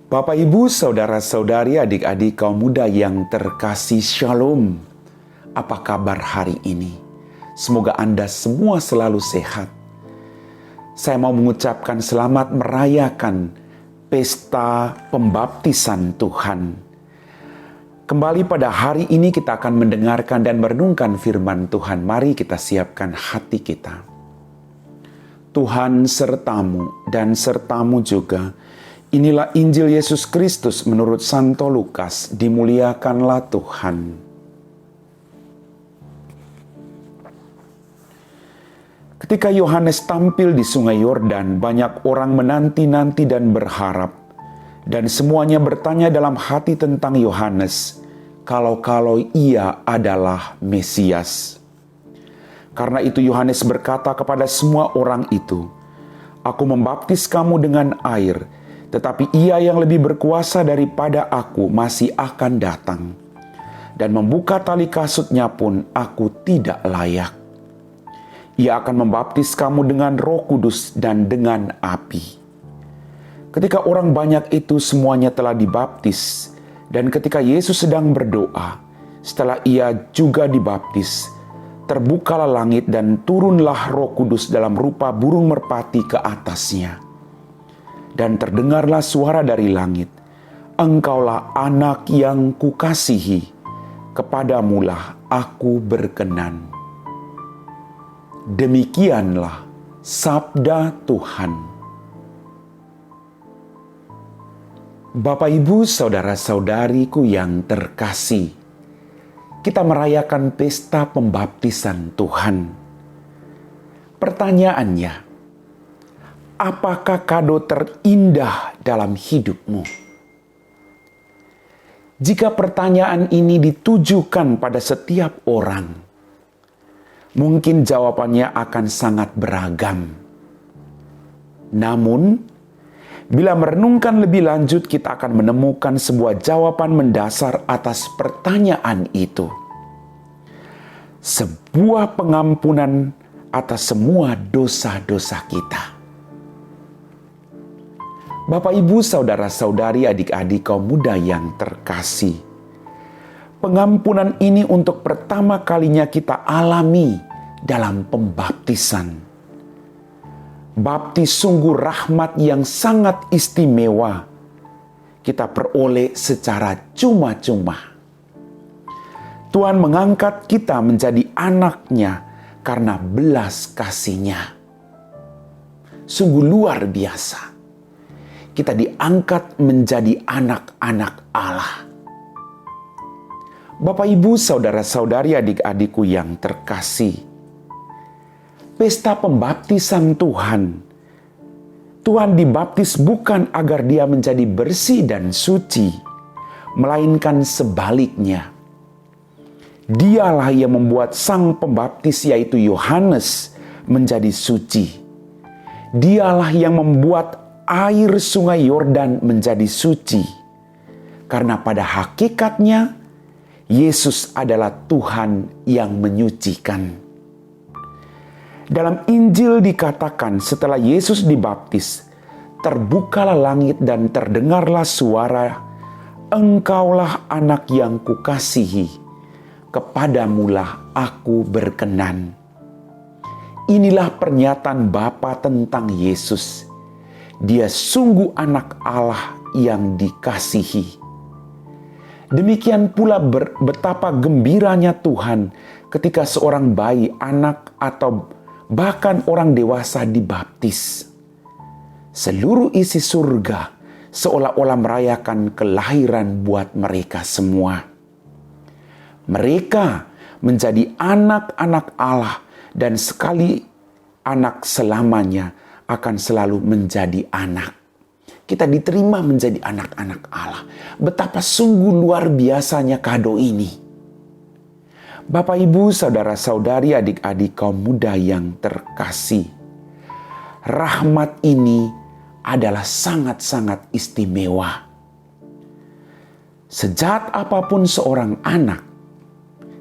Bapak, Ibu, Saudara-saudari, adik-adik kaum muda yang terkasih, Shalom. Apa kabar hari ini? Semoga Anda semua selalu sehat. Saya mau mengucapkan selamat merayakan pesta pembaptisan Tuhan. Kembali pada hari ini kita akan mendengarkan dan merenungkan firman Tuhan. Mari kita siapkan hati kita. Tuhan sertamu dan sertamu juga. Inilah Injil Yesus Kristus menurut Santo Lukas. Dimuliakanlah Tuhan. Ketika Yohanes tampil di Sungai Yordan, banyak orang menanti-nanti dan berharap. Dan semuanya bertanya dalam hati tentang Yohanes, kalau-kalau ia adalah Mesias. Karena itu Yohanes berkata kepada semua orang itu, "Aku membaptis kamu dengan air, tetapi ia yang lebih berkuasa daripada aku masih akan datang. Dan membuka tali kasutnya pun aku tidak layak. Ia akan membaptis kamu dengan Roh Kudus dan dengan api." Ketika orang banyak itu semuanya telah dibaptis, dan ketika Yesus sedang berdoa, setelah ia juga dibaptis, terbukalah langit dan turunlah Roh Kudus dalam rupa burung merpati ke atasnya. Dan terdengarlah suara dari langit, "Engkaulah anak yang kukasihi, kepadamulah aku berkenan." Demikianlah sabda Tuhan. Bapak, Ibu, saudara-saudariku yang terkasih, kita merayakan pesta pembaptisan Tuhan. Pertanyaannya, apakah kado terindah dalam hidupmu? Jika pertanyaan ini ditujukan pada setiap orang, mungkin jawabannya akan sangat beragam. Namun, bila merenungkan lebih lanjut, kita akan menemukan sebuah jawaban mendasar atas pertanyaan itu. Sebuah pengampunan atas semua dosa-dosa kita. Bapak, Ibu, saudara-saudari, adik-adik kaum muda yang terkasih, pengampunan ini untuk pertama kalinya kita alami dalam pembaptisan. Baptis sungguh rahmat yang sangat istimewa kita peroleh secara cuma-cuma. Tuhan mengangkat kita menjadi anaknya karena belas kasih-Nya. Sungguh luar biasa. Kita diangkat menjadi anak-anak Allah. Bapak, Ibu, saudara-saudari, adik-adikku yang terkasih, pesta pembaptisan Tuhan. Tuhan dibaptis bukan agar dia menjadi bersih dan suci, melainkan sebaliknya. Dialah yang membuat sang pembaptis yaitu Yohanes menjadi suci. Dialah yang membuat air Sungai Yordan menjadi suci. Karena pada hakikatnya Yesus adalah Tuhan yang menyucikan. Dalam Injil dikatakan setelah Yesus dibaptis, terbukalah langit dan terdengarlah suara, "Engkaulah anak yang kukasihi, kepadamulah aku berkenan." Inilah pernyataan Bapa tentang Yesus. Dia sungguh anak Allah yang dikasihi. Demikian pula betapa gembiranya Tuhan ketika seorang bayi, anak, atau bahkan orang dewasa dibaptis. Seluruh isi surga seolah-olah merayakan kelahiran buat mereka semua. Mereka menjadi anak-anak Allah dan sekali anak selamanya akan selalu menjadi anak. Kita diterima menjadi anak-anak Allah. Betapa sungguh luar biasanya kado ini. Bapak, Ibu, saudara-saudari, adik-adik kaum muda yang terkasih, rahmat ini adalah sangat-sangat istimewa. Sejahat apapun seorang anak,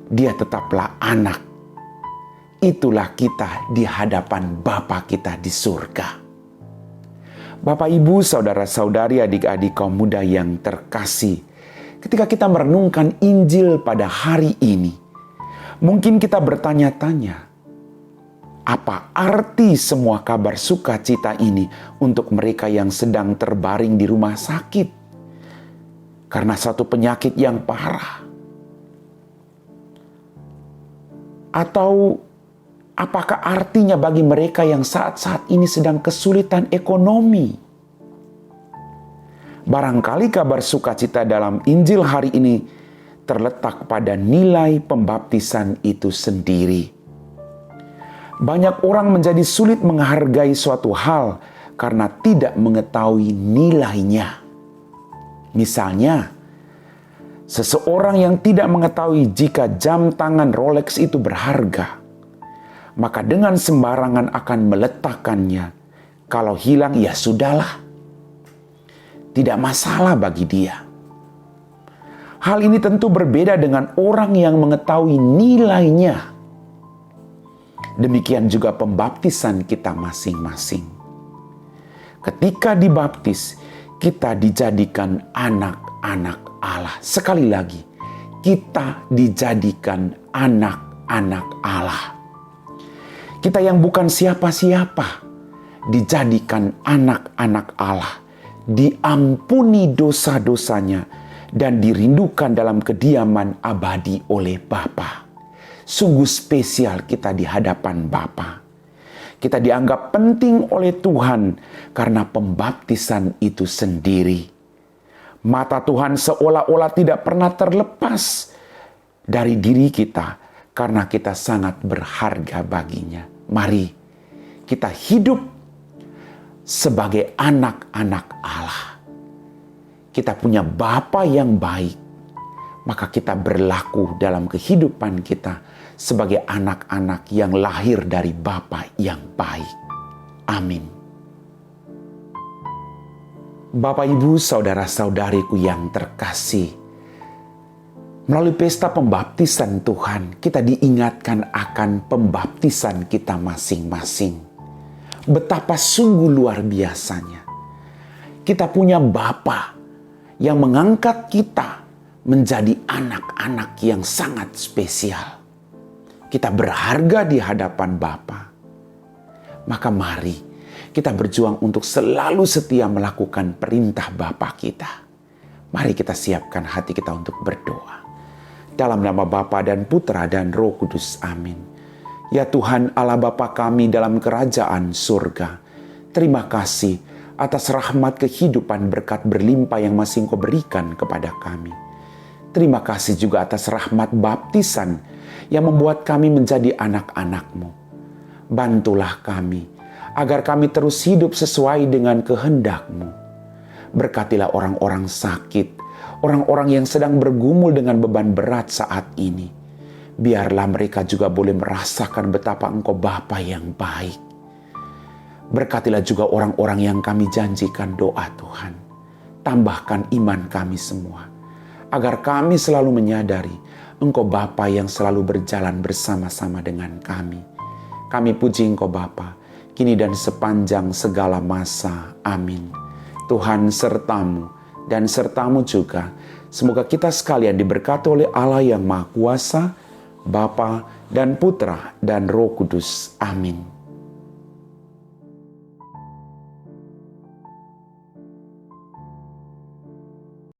dia tetaplah anak. Itulah kita di hadapan Bapa kita di surga. Bapak, Ibu, saudara-saudari, adik-adik kaum muda yang terkasih, ketika kita merenungkan Injil pada hari ini, mungkin kita bertanya-tanya, apa arti semua kabar sukacita ini untuk mereka yang sedang terbaring di rumah sakit karena satu penyakit yang parah? Atau apakah artinya bagi mereka yang saat-saat ini sedang kesulitan ekonomi? Barangkali kabar sukacita dalam Injil hari ini terletak pada nilai pembaptisan itu sendiri. Banyak orang menjadi sulit menghargai suatu hal karena tidak mengetahui nilainya. Misalnya, seseorang yang tidak mengetahui jika jam tangan Rolex itu berharga, maka dengan sembarangan akan meletakkannya. Kalau hilang, ya sudahlah. Tidak masalah bagi dia. Hal ini tentu berbeda dengan orang yang mengetahui nilainya. Demikian juga pembaptisan kita masing-masing. Ketika dibaptis, kita dijadikan anak-anak Allah. Sekali lagi, kita dijadikan anak-anak Allah. Kita yang bukan siapa-siapa dijadikan anak-anak Allah, diampuni dosa-dosanya, dan dirindukan dalam kediaman abadi oleh Bapa. Sungguh spesial kita di hadapan Bapa. Kita dianggap penting oleh Tuhan karena pembaptisan itu sendiri. Mata Tuhan seolah-olah tidak pernah terlepas dari diri kita, karena kita sangat berharga baginya. Mari kita hidup sebagai anak-anak Allah. Kita punya Bapa yang baik, maka kita berlaku dalam kehidupan kita sebagai anak-anak yang lahir dari Bapa yang baik. Amin. Bapak, Ibu, saudara-saudariku yang terkasih, melalui pesta pembaptisan Tuhan, kita diingatkan akan pembaptisan kita masing-masing. Betapa sungguh luar biasanya. Kita punya Bapa yang mengangkat kita menjadi anak-anak yang sangat spesial. Kita berharga di hadapan Bapa. Maka mari kita berjuang untuk selalu setia melakukan perintah Bapa kita. Mari kita siapkan hati kita untuk berdoa. Dalam nama Bapa dan Putra dan Roh Kudus. Amin. Ya Tuhan Allah Bapa kami dalam kerajaan surga, terima kasih atas rahmat kehidupan berkat berlimpah yang masih Engkau berikan kepada kami. Terima kasih juga atas rahmat baptisan yang membuat kami menjadi anak-anak-Mu. Bantulah kami agar kami terus hidup sesuai dengan kehendak-Mu. Berkatilah orang-orang sakit, orang-orang yang sedang bergumul dengan beban berat saat ini. Biarlah mereka juga boleh merasakan betapa Engkau Bapa yang baik. Berkatilah juga orang-orang yang kami janjikan doa Tuhan. Tambahkan iman kami semua, agar kami selalu menyadari Engkau Bapa yang selalu berjalan bersama-sama dengan kami. Kami puji Engkau Bapa, kini dan sepanjang segala masa. Amin. Tuhan sertamu dan sertamu juga. Semoga kita sekalian diberkati oleh Allah yang Maha Kuasa, Bapa dan Putra dan Roh Kudus. Amin.